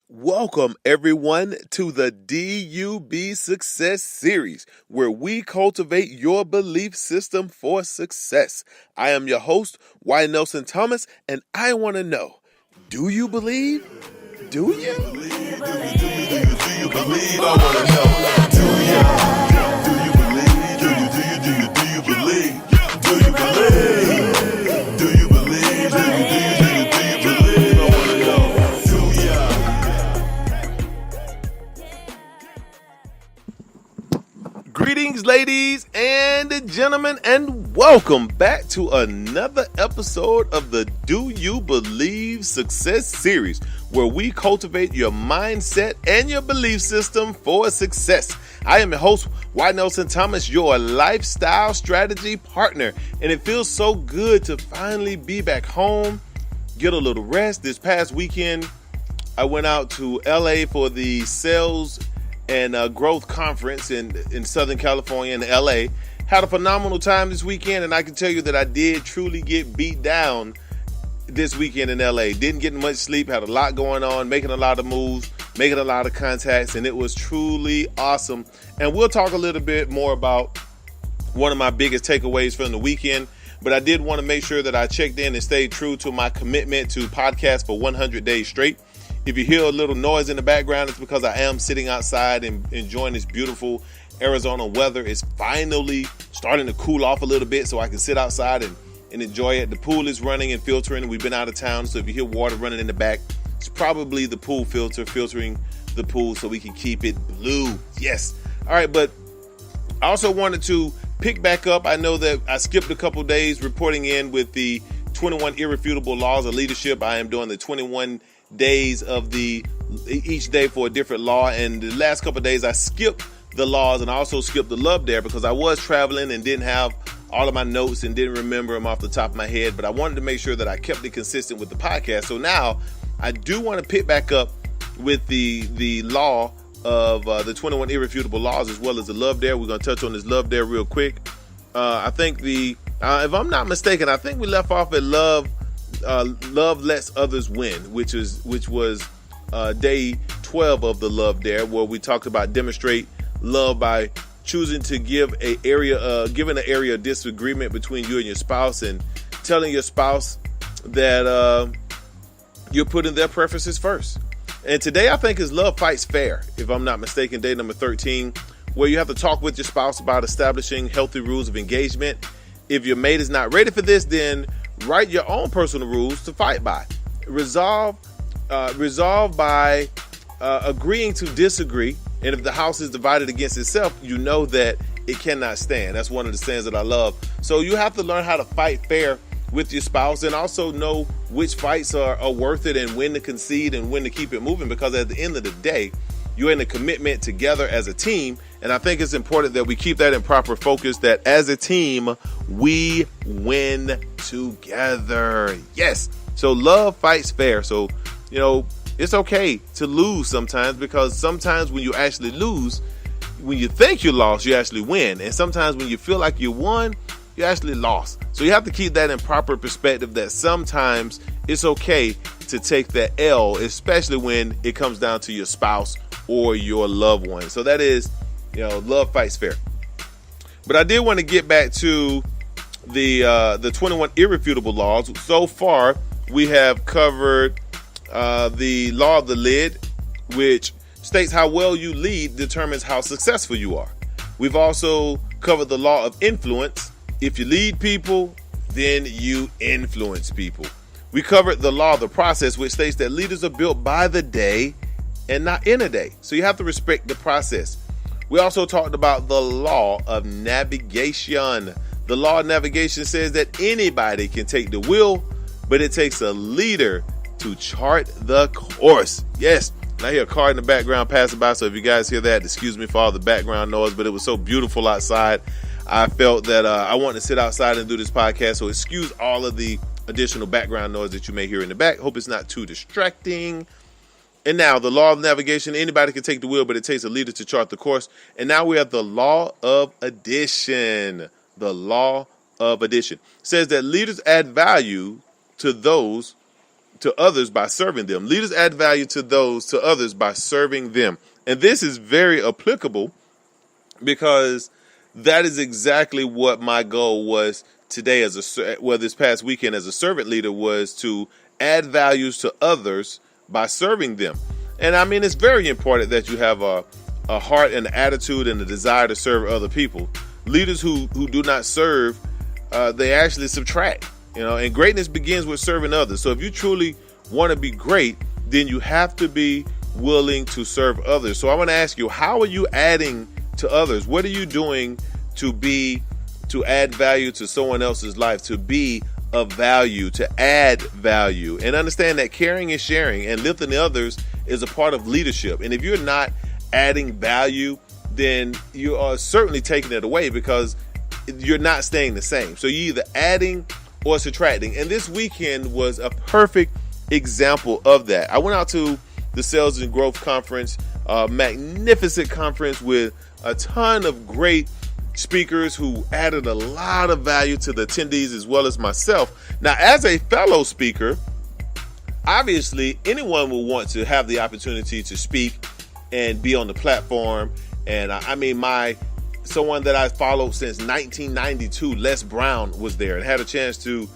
Welcome, everyone, to the DUB Success Series, where we cultivate your belief system for success. I am your host, Y. Nelson Thomas, and I want to know, do you believe? Do you? Do you believe? I want to know. Do you? Do you believe? Do you believe? Do you believe? Do you believe? Do you believe? I want to know. Do ya? Greetings, ladies and gentlemen, and welcome back to another episode of the Do You Believe Success Series, where we cultivate your mindset and your belief system for success. I am your host, Y. Nelson Thomas, your lifestyle strategy partner, and it feels so good to finally be back home, get a little rest. This past weekend, I went out to LA for the Sales and Growth Conference in Southern California in LA. Had a phenomenal time this weekend, and I can tell you that I did truly get beat down this weekend in LA. Didn't get much sleep, had a lot going on, making a lot of moves, making a lot of contacts, and it was truly awesome. And we'll talk a little bit more about one of my biggest takeaways from the weekend, but I did want to make sure that I checked in and stayed true to my commitment to podcast for 100 days straight. If you hear a little noise in the background, it's because I am sitting outside and enjoying this beautiful Arizona weather. It's finally starting to cool off a little bit so I can sit outside and enjoy it. The pool is running and filtering. We've been out of town, so if you hear water running in the back, it's probably the pool filter filtering the pool so we can keep it blue. Yes. All right, but I also wanted to pick back up. I know that I skipped a couple days reporting in with the 21 irrefutable laws of leadership. I am doing the 21 days of each day for a different law, and the last couple of days I skipped the laws, and I also skipped the love dare because I was traveling and didn't have all of my notes and didn't remember them off the top of my head, but I wanted to make sure that I kept it consistent with the podcast. So now I do want to pick back up with the law of the 21 irrefutable laws as well as the love dare. We're going to touch on this love dare real quick. I think if I'm not mistaken, I think we left off at love lets others win, which was day 12 of the love dare, where we talked about demonstrate love by choosing to give an area of disagreement between you and your spouse, and telling your spouse that you're putting their preferences first. And today I think is love fights fair, if I'm not mistaken, day number 13, where you have to talk with your spouse about establishing healthy rules of engagement. If your mate is not ready for this, then write your own personal rules to fight by. Resolve by agreeing to disagree. And if the house is divided against itself, you know that it cannot stand. That's one of the sayings that I love. So you have to learn how to fight fair with your spouse, and also know which fights are worth it and when to concede and when to keep it moving, because at the end of the day, you're in a commitment together as a team. And I think it's important that we keep that in proper focus, that as a team, we win together. Yes. So love fights fair. So, it's okay to lose sometimes, because sometimes when you actually lose, when you think you lost, you actually win. And sometimes when you feel like you won, you actually lost. So you have to keep that in proper perspective, that sometimes it's okay to take that L, especially when it comes down to your spouse or your loved one. So that is, love fights fair. But I did want to get back to the 21 irrefutable laws. So far, we have covered the law of the lid, which states how well you lead determines how successful you are. We've also covered the law of influence. If you lead people, then you influence people. We covered the law of the process, which states that leaders are built by the day and not in a day. So you have to respect the process. We also talked about the law of navigation. The law of navigation says that anybody can take the wheel, but it takes a leader to chart the course. Yes. And I hear a car in the background passing by, so if you guys hear that, excuse me for all the background noise, but it was so beautiful outside. I felt that I wanted to sit outside and do this podcast, so excuse all of the additional background noise that you may hear in the back. Hope it's not too distracting. And now, the law of navigation, anybody can take the wheel, but it takes a leader to chart the course. And now we have the law of addition. The law of addition says that leaders add value to those to others by serving them. Leaders add value to others by serving them. And this is very applicable because that is exactly what my goal was today this past weekend as a servant leader, was to add values to others by serving them. And I mean, it's very important that you have a heart and an attitude and a desire to serve other people. Leaders who do not serve, they actually subtract. And greatness begins with serving others. So if you truly want to be great, then you have to be willing to serve others. So I want to ask you, how are you adding to others? What are you doing to add value to someone else's life, to be of value, to add value? And understand that caring and sharing and lifting others is a part of leadership. And if you're not adding value, then you are certainly taking it away, because you're not staying the same. So you're either adding or subtracting. And this weekend was a perfect example of that. I went out to the Sales and Growth Conference, a magnificent conference with a ton of great speakers who added a lot of value to the attendees as well as myself. Now, as a fellow speaker, obviously anyone will want to have the opportunity to speak and be on the platform. And I mean, someone that I followed since 1992, Les Brown, was there, and had a chance to,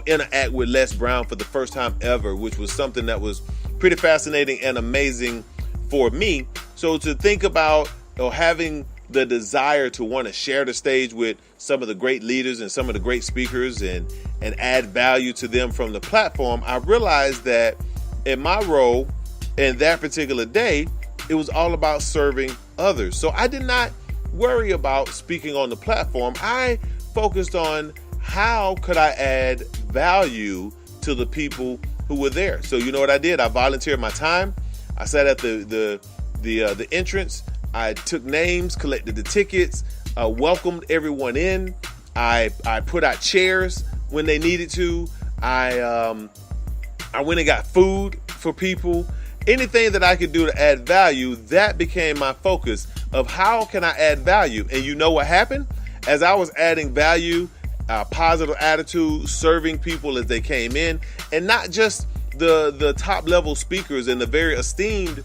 interact with Les Brown for the first time ever, which was something that was pretty fascinating and amazing for me. So to think about having the desire to want to share the stage with some of the great leaders and some of the great speakers and add value to them from the platform, I realized that in my role in that particular day, it was all about serving others. So I did not worry about speaking on the platform. I focused on how could I add value to the people who were there. So you know what I did? I volunteered my time. I sat at the entrance. I took names, collected the tickets, welcomed everyone in. I put out chairs when they needed to. I went and got food for people. Anything that I could do to add value, that became my focus of how can I add value. And you know what happened? As I was adding value, positive attitude, serving people as they came in, and not just the top level speakers and the very esteemed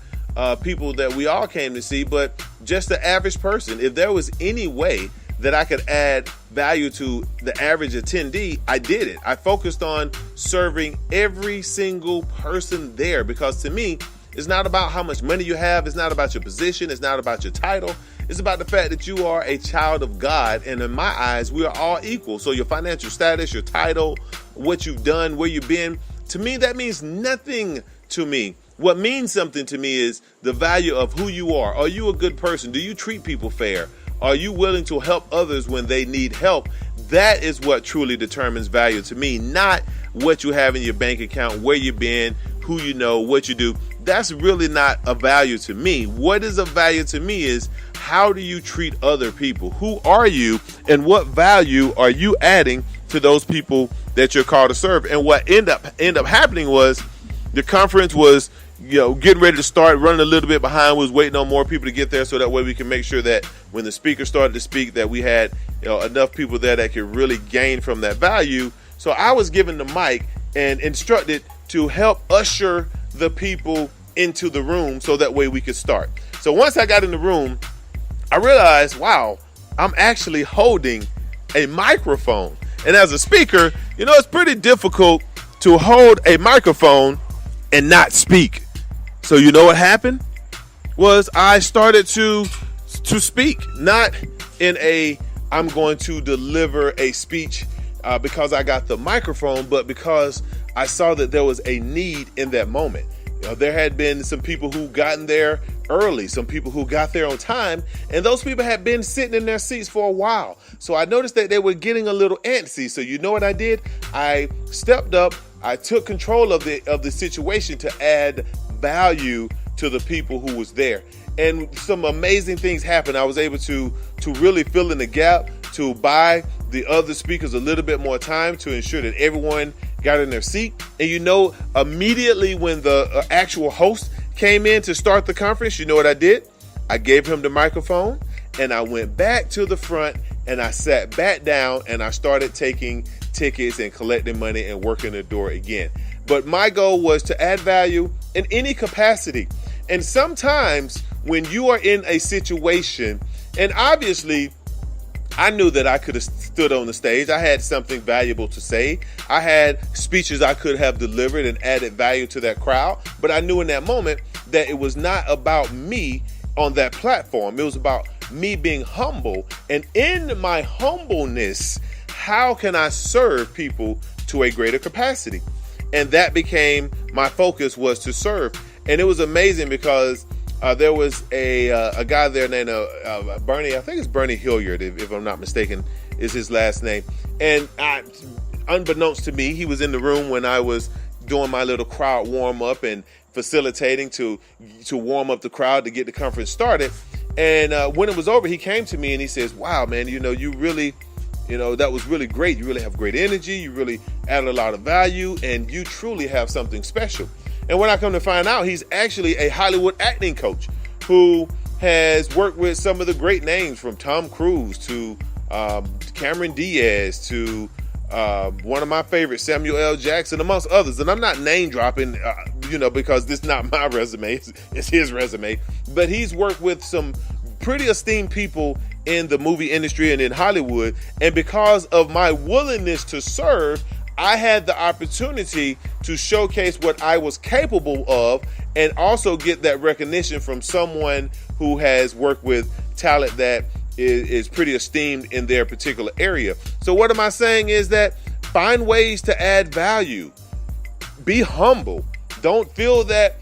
people that we all came to see, but just the average person. If there was any way that I could add value to the average attendee, I did it. I focused on serving every single person there, because to me, it's not about how much money you have. It's not about your position. It's not about your title. It's about the fact that you are a child of God. And in my eyes, we are all equal. So your financial status, your title, what you've done, where you've been, to me, that means nothing to me. What means something to me is the value of who you are. Are you a good person? Do you treat people fair? Are you willing to help others when they need help? That is what truly determines value to me, not what you have in your bank account, where you've been, who you know, what you do. That's really not a value to me. What is of value to me is, how do you treat other people? Who are you, and what value are you adding to those people that you're called to serve? And what end up happening was, the conference was getting ready to start, running a little bit behind, was waiting on more people to get there, so that way we can make sure that when the speaker started to speak, that we had enough people there that could really gain from that value. So I was given the mic and instructed to help usher the people into the room so that way we could start. So once I got in the room, I realized, wow, I'm actually holding a microphone. And as a speaker, it's pretty difficult to hold a microphone and not speak. So you know what happened? Was I started to speak, not in I'm going to deliver a speech because I got the microphone, but because I saw that there was a need in that moment. There had been some people who gotten there early, some people who got there on time, and those people had been sitting in their seats for a while. So I noticed that they were getting a little antsy. So you know what I did? I stepped up. I took control of the situation to add value to the people who was there. And some amazing things happened. I was able to really fill in the gap, to buy the other speakers a little bit more time to ensure that everyone got in their seat. And immediately when the actual host came in to start the conference, you know what I did? I gave him the microphone, and I went back to the front, and I sat back down, and I started taking tickets and collecting money and working the door again. but my goal was to add value in any capacity. And sometimes when you are in a situation, and obviously I knew that I could have stood on the stage. I had something valuable to say. I had speeches I could have delivered and added value to that crowd. But I knew in that moment that it was not about me on that platform. It was about me being humble. And in my humbleness, how can I serve people to a greater capacity? And that became my focus, was to serve. And it was amazing because there was a guy there named Bernie, I think it's Bernie Hilliard, if I'm not mistaken, is his last name. And unbeknownst to me, he was in the room when I was doing my little crowd warm up and facilitating to warm up the crowd to get the conference started. And when it was over, he came to me and he says, "Wow, man, you really, that was really great. You really have great energy. You really added a lot of value, and you truly have something special." And when I come to find out, he's actually a Hollywood acting coach who has worked with some of the great names, from Tom Cruise to Cameron Diaz to one of my favorites, Samuel L. Jackson, amongst others. And I'm not name dropping, because this is not my resume, it's his resume. But he's worked with some pretty esteemed people in the movie industry and in Hollywood. And because of my willingness to serve, I had the opportunity to showcase what I was capable of and also get that recognition from someone who has worked with talent that is pretty esteemed in their particular area. So what am I saying is that find ways to add value. Be humble. Don't feel that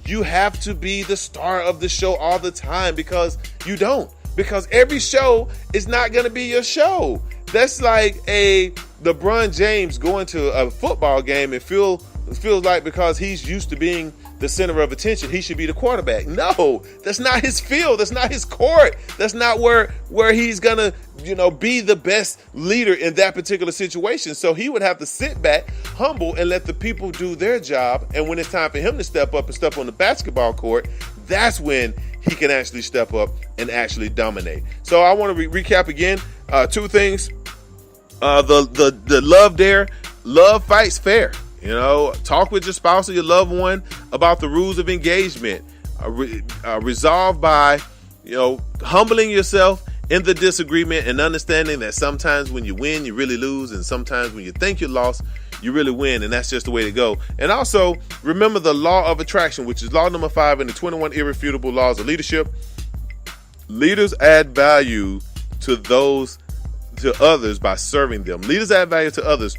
you have to be the star of the show all the time, because you don't. Because every show is not going to be your show. That's like a LeBron James going to a football game and feels like because he's used to being the center of attention, he should be the quarterback. No, that's not his field. That's not his court. That's not where he's gonna, be the best leader in that particular situation. So he would have to sit back, humble, and let the people do their job. And when it's time for him to step up and step on the basketball court, that's when he can actually step up and actually dominate. So I want to recap again. Two things. The love dare. Love fights fair. Talk with your spouse or your loved one about the rules of engagement. Resolve by, humbling yourself in the disagreement and understanding that sometimes when you win, you really lose. And sometimes when you think you lost, you really win. And that's just the way to go. And also remember the law of attraction, which is law number 5 in the 21 irrefutable laws of leadership. Leaders add value to others by serving them. Leaders add value to others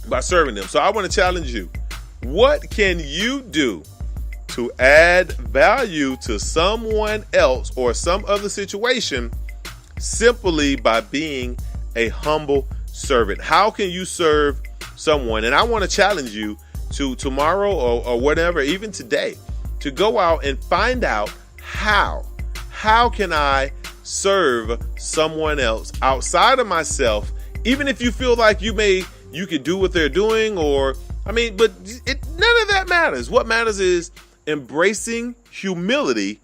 by serving them. So I want to challenge you. What can you do to add value to someone else or some other situation simply by being a humble servant? How can you serve someone? And I want to challenge you to tomorrow or whatever, even today, to go out and find out how can I serve someone else outside of myself, even if you feel like you could do what they're doing, but none of that matters. What matters is embracing humility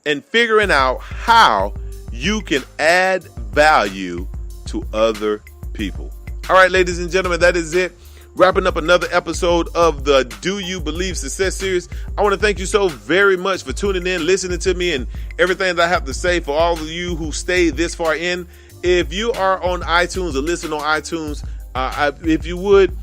and figuring out how you can add value to other people. All right, ladies and gentlemen, that is it. Wrapping up another episode of the Do You Believe Success series. I want to thank you so very much for tuning in, listening to me, and everything that I have to say. For all of you who stayed this far in, if you are on iTunes or listen on iTunes, if you would,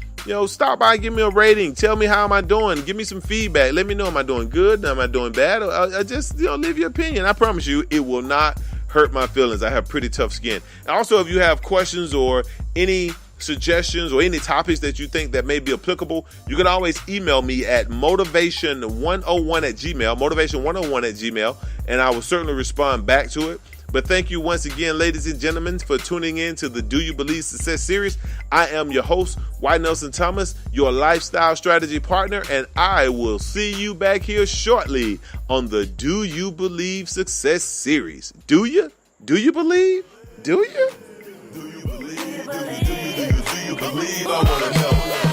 stop by, give me a rating. Tell me how am I doing. Give me some feedback. Let me know, am I doing good? Am I doing bad? Or just, leave your opinion. I promise you, it will not hurt my feelings. I have pretty tough skin. And also, if you have questions or any suggestions or any topics that you think that may be applicable, you can always email me at motivation101@gmail, and I will certainly respond back to it. But thank you once again, ladies and gentlemen, for tuning in to the Do You Believe Success series. I am your host, White Nelson Thomas, your lifestyle strategy partner, and I will see you back here shortly on the Do You Believe Success series. Do you? Do you believe? Do you? Do you believe? Do you believe? I want to know.